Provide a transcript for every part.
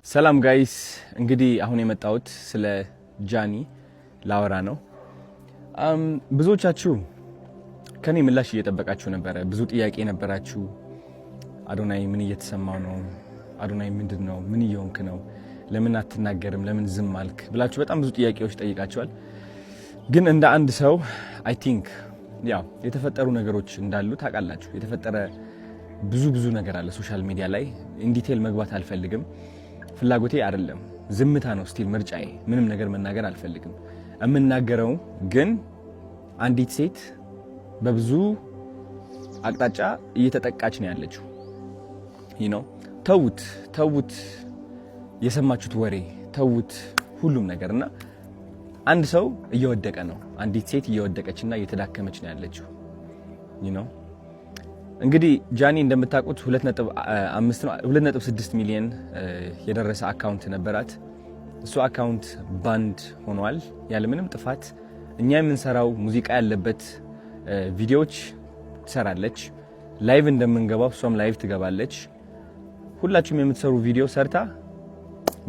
ሰላም ጋይስ እንግዲህ አሁን የመጣሁት ስለ ጃኒ ላወራ ነው። ብዙዎቻችሁ ከኔ ምላሽ እየጠበቃችሁ ነበረ። ብዙ ጥያቄ ነበራችሁ። አዶናይ ምን እየተሰማው ነው? አዶናይ ምንድነው? ምን እየሆንክ ነው? ለምን አትናገርም? ለምን ዝም አልክ? ብላችሁ በጣም ብዙ ጥያቄዎች ጠይቃችኋል። ግን እንደ አንድ ሰው አይ ቲንክ ያው የተፈጠሩ ነገሮች እንዳሉ ታውቃላችሁ። የተፈጠረ ብዙ ነገር አለ ሶሻል ሚዲያ ላይ። ኢን ዲቴል መግባት አልፈልግም። ፍላጎቴ አይደለም። ዝምታ ነው ስቲል ምርጫዬ። ምንም ነገር መናገር አልፈልግም። የምናገረው ግን አንዲት ሴት በብዙ አቅጣጫ እየተጠቃች ነው ያለችው። ተውት የሰማችሁት ወሬ ተውት ሁሉም ነገርና አንድ ሰው እየወደቀ ነው። አንዲት ሴት እየወደቀችና እየተዳከመች ነው ያለችው። እንግዲህ ጃኒ እንደምታውቁት 2.6 ሚሊዮን የደረሰ አካውንት ነበራት። እሱ አካውንት ባንድ ሆኗል ያለ ምንም ጥፋት። እኛ የምንሰራው ሙዚቃ ያለበት ቪዲዮዎች ትሰራለች። ላይቭ እንደምንገባው እሷም ላይቭ ትገባለች። ሁላችሁም የምትሰሩ ቪዲዮ ሰርታ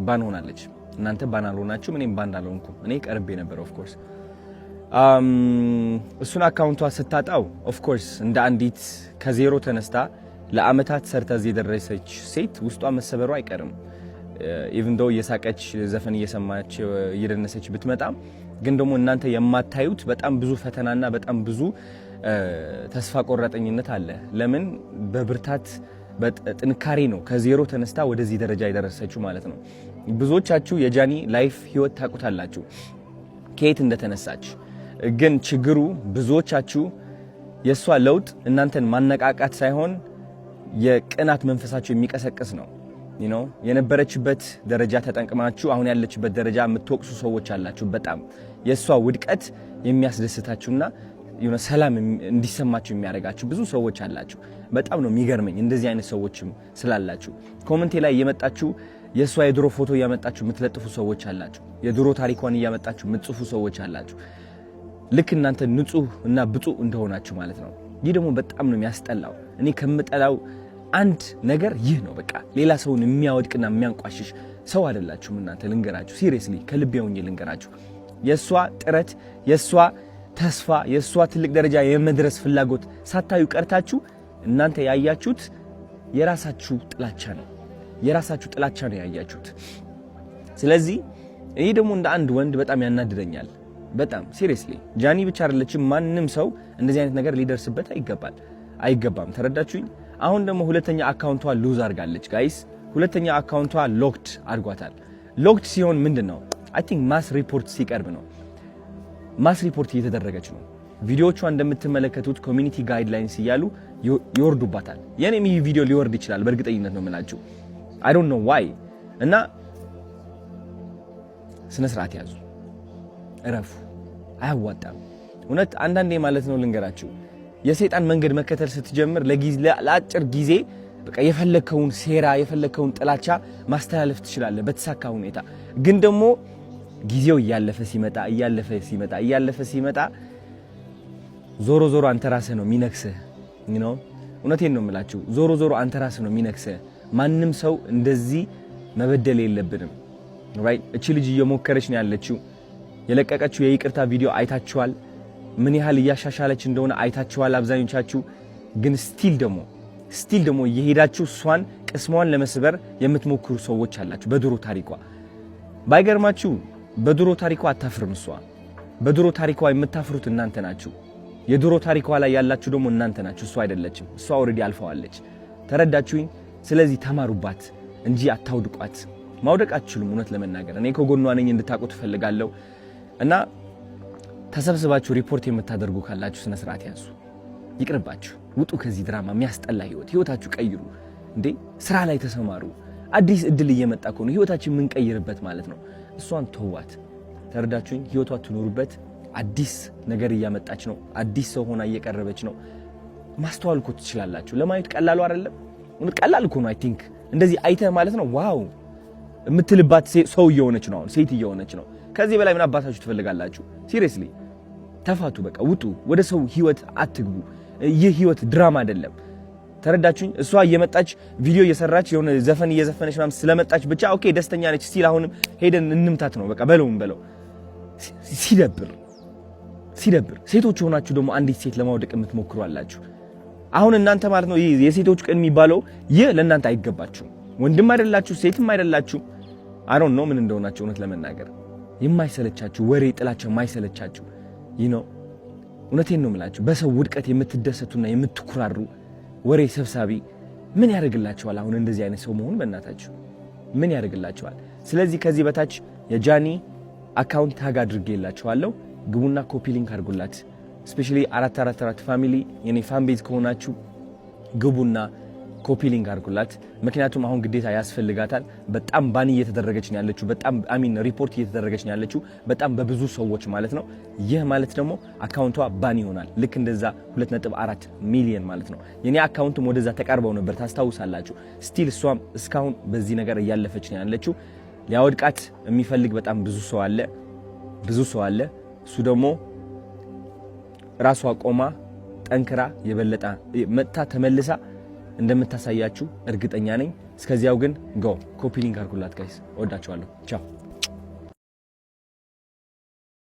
ባን ሆናለች። እናንተ ባን አልሆናችሁም፣ እኔም ባን አልሆንኩም። እኔ ቀርቤ ነበር ኦፍ ኮርስ። እሱን አካውንቷ ስታጣው ኦፍ ኮርስ እንደ አንዲት ከዜሮ ተነስታ ለአመታት ሰርታ እዚህ የደረሰች ሴት ውስጧ መሰበሩ አይቀርም። ኢቭን ዶ እየሳቀች ዘፈን እየሰማች እየደነሰች ብትመጣም ግን ደግሞ እናንተ የማታዩት በጣም ብዙ ፈተናና በጣም ብዙ ተስፋ ቆራጠኝነት አለ። ለምን በብርታት በጥንካሬ ነው ከዜሮ ተነስታ ወደዚህ ደረጃ የደረሰችው ማለት ነው። ብዙዎቻችሁ የጃኒ ላይፍ ህይወት ታውቁታላችሁ ከየት እንደተነሳች። ግን ችግሩ ብዙዎቻችሁ የሷ ለውጥ እናንተን ማነቃቃት ሳይሆን የቅናት መንፈሳችሁ የሚቀሰቅስ ነው። የነበረችበት ደረጃ ተጠንቅማችሁ አሁን ያለችበት ደረጃ የምትወቅሱ ሰዎች አላችሁ። በጣም የሷ ውድቀት የሚያስደስታችሁና ሰላም እንዲሰማችሁ የሚያደርጋችሁ ብዙ ሰዎች አላችሁ። በጣም ነው የሚገርመኝ እንደዚህ አይነት ሰዎችም ስላላችሁ። ኮሜንቴ ላይ እየመጣችሁ የሷ የድሮ ፎቶ እያመጣችሁ የምትለጥፉ ሰዎች አላችሁ። የድሮ ታሪኳን እያመጣችሁ የምትጽፉ ሰዎች አላችሁ። ልክ እናንተ ንጹህ እና ብፁዕ እንደሆናችሁ ማለት ነው። ይህ ደግሞ በጣም ነው የሚያስጠላው። እኔ ከምጠላው አንድ ነገር ይህ ነው። በቃ ሌላ ሰውን የሚያወድቅና የሚያንቋሽሽ ሰው አይደላችሁም እናንተ። ልንገራችሁ፣ ሲሪየስሊ ከልቤ ሆኜ ልንገራችሁ። የሷ ጥረት፣ የሷ ተስፋ፣ የሷ ትልቅ ደረጃ የመድረስ ፍላጎት ሳታዩ ቀርታችሁ እናንተ ያያችሁት የራሳችሁ ጥላቻ ነው። የራሳችሁ ጥላቻ ነው ያያችሁት። ስለዚህ እኔ ደግሞ እንደ አንድ ወንድ በጣም ያናድደኛል። በጣም ሲሪየስሊ ጃኒ ብቻ አይደለችም፣ ማንም ሰው እንደዚህ አይነት ነገር ሊደርስበት አይገባም። ተረዳችሁኝ? አሁን ደግሞ ሁለተኛ አካውንቷ ሉዝ አድርጋለች ጋይስ። ሁለተኛ አካውንቷ ሎክድ አድርጓታል። ሎክድ ሲሆን ምንድነው? አይ ቲንክ ማስ ሪፖርት ሲቀርብ ነው። ማስ ሪፖርት እየተደረገች ነው። ቪዲዮቿ እንደምትመለከቱት ኮሚኒቲ ጋይድላይንስ እያሉ ይወርዱባታል። የኔም ይህ ቪዲዮ ሊወርድ ይችላል በእርግጠኝነት ነው የምላችሁ። አይ ዶንት ኖ ዋይ። እና ስነ ስርዓት ያዙ፣ እረፉ። አያዋጣም እውነት። አንዳንዴ ማለት ነው ልንገራችሁ፣ የሰይጣን መንገድ መከተል ስትጀምር ለአጭር ጊዜ በቃ የፈለከውን ሴራ የፈለከውን ጥላቻ ማስተላለፍ ትችላለህ በተሳካ ሁኔታ። ግን ደግሞ ጊዜው እያለፈ ሲመጣ ዞሮ አንተ ራስህ ነው የሚነክስህ። እውነቴን ነው የምላችሁ፣ ዞሮ አንተ ራስህ ነው የሚነክስህ። ማንም ሰው እንደዚህ መበደል የለብንም። ራይት? እቺ ልጅ እየሞከረች ነው ያለችው። የለቀቀችው የይቅርታ ቪዲዮ አይታችኋል። ምን ያህል እያሻሻለች እንደሆነ አይታችኋል አብዛኞቻችሁ። ግን ስቲል ደግሞ እየሄዳችሁ እሷን ቅስሟን ለመስበር የምትሞክሩ ሰዎች አላችሁ። በድሮ ታሪኳ ባይገርማችሁ በድሮ ታሪኳ አታፍርም እሷ። በድሮ ታሪኳ የምታፍሩት እናንተ ናችሁ። የድሮ ታሪኳ ላይ ያላችሁ ደግሞ እናንተ ናችሁ፣ እሷ አይደለችም። እሷ ኦልሬዲ አልፈዋለች። ተረዳችሁኝ? ስለዚህ ተማሩባት እንጂ አታውድቋት። ማውደቅ አትችሉም። እውነት ለመናገር እኔ ከጎኗ ነኝ እንድታውቁ ትፈልጋለሁ። እና ተሰብስባችሁ ሪፖርት የምታደርጉ ካላችሁ ስነ ስርዓት ያዙ። ይቅርባችሁ፣ ውጡ ከዚህ ድራማ። የሚያስጠላ ህይወታችሁ ቀይሩ እንዴ! ስራ ላይ ተሰማሩ። አዲስ እድል እየመጣ ነው፣ ህይወታችን የምንቀይርበት ማለት ነው። እሷን ተዋት። ተረዳችሁኝ? ህይወቷ ትኖሩበት። አዲስ ነገር እያመጣች ነው። አዲስ ሰው ሆና እየቀረበች ነው። ማስተዋል እኮ ትችላላችሁ። ለማየት ቀላሉ አይደለም። ቀላል እኮ ነው። አይ ቲንክ እንደዚህ አይተህ ማለት ነው ዋው የምትልባት ሰው እየሆነች ነው። አሁን ሴት እየሆነች ነው። ከዚህ በላይ ምን አባታችሁ ትፈልጋላችሁ? ሲሪየስሊ ተፋቱ። በቃ ውጡ። ወደ ሰው ህይወት አትግቡ። ይህ ህይወት ድራማ አይደለም። ተረዳችሁኝ? እሷ እየመጣች ቪዲዮ እየሰራች የሆነ ዘፈን እየዘፈነች ምናምን ስለመጣች ብቻ ኦኬ ደስተኛ ነች ስቲል አሁንም ሄደን እንምታት ነው በቃ በለው። ሲደብር ሴቶች ሆናችሁ ደግሞ አንዲት ሴት ለማውደቅ የምትሞክሩ አላችሁ። አሁን እናንተ ማለት ነው የሴቶች ቀን የሚባለው ይህ ለእናንተ አይገባችሁም። ወንድም አይደላችሁ ሴትም አይደላችሁ። አይ ዶንት ኖ ምን እንደሆናችሁ እውነት ለመናገር የማይሰለቻችሁ ወሬ ጥላቸው የማይሰለቻችሁ እውነቴን ነው የምላችሁ በሰው ውድቀት የምትደሰቱና የምትኩራሩ ወሬ ሰብሳቢ ምን ያደርግላችኋል? አሁን እንደዚህ አይነት ሰው መሆን በእናታችሁ ምን ያደርግላችኋል? ስለዚህ ከዚህ በታች የጃኒ አካውንት ታግ አድርጌላችኋለሁ። ግቡና ኮፒ ሊንክ አድርጉላት። ስፔሻሊ 444 ፋሚሊ የኔ ፋን ቤዝ ከሆናችሁ ግቡና ኮፒ ሊንክ አድርጉላት። ምክንያቱም አሁን ግዴታ ያስፈልጋታል። በጣም ባን እየተደረገች ነው ያለችው። በጣም ሪፖርት እየተደረገች ነው ያለችው በጣም በብዙ ሰዎች ማለት ነው። ይህ ማለት ደግሞ አካውንቷ ባን ይሆናል። ልክ እንደዛ 2.4 ሚሊዮን ማለት ነው። የኔ አካውንትም ወደዛ ተቃርበው ነበር ታስታውሳላችሁ። ስቲል እሷም እስካሁን በዚህ ነገር እያለፈች ነው ያለችው። ሊያወድቃት የሚፈልግ በጣም ብዙ ሰው አለ። እሱ ደግሞ ራሷ ቆማ ጠንክራ የበለጠ መጥታ ተመልሳ እንደምታሳያችሁ እርግጠኛ ነኝ። እስከዚያው ግን ኮፒ ሊንክ አድርጉላት ጋይስ። ወዳችኋለሁ። ቻው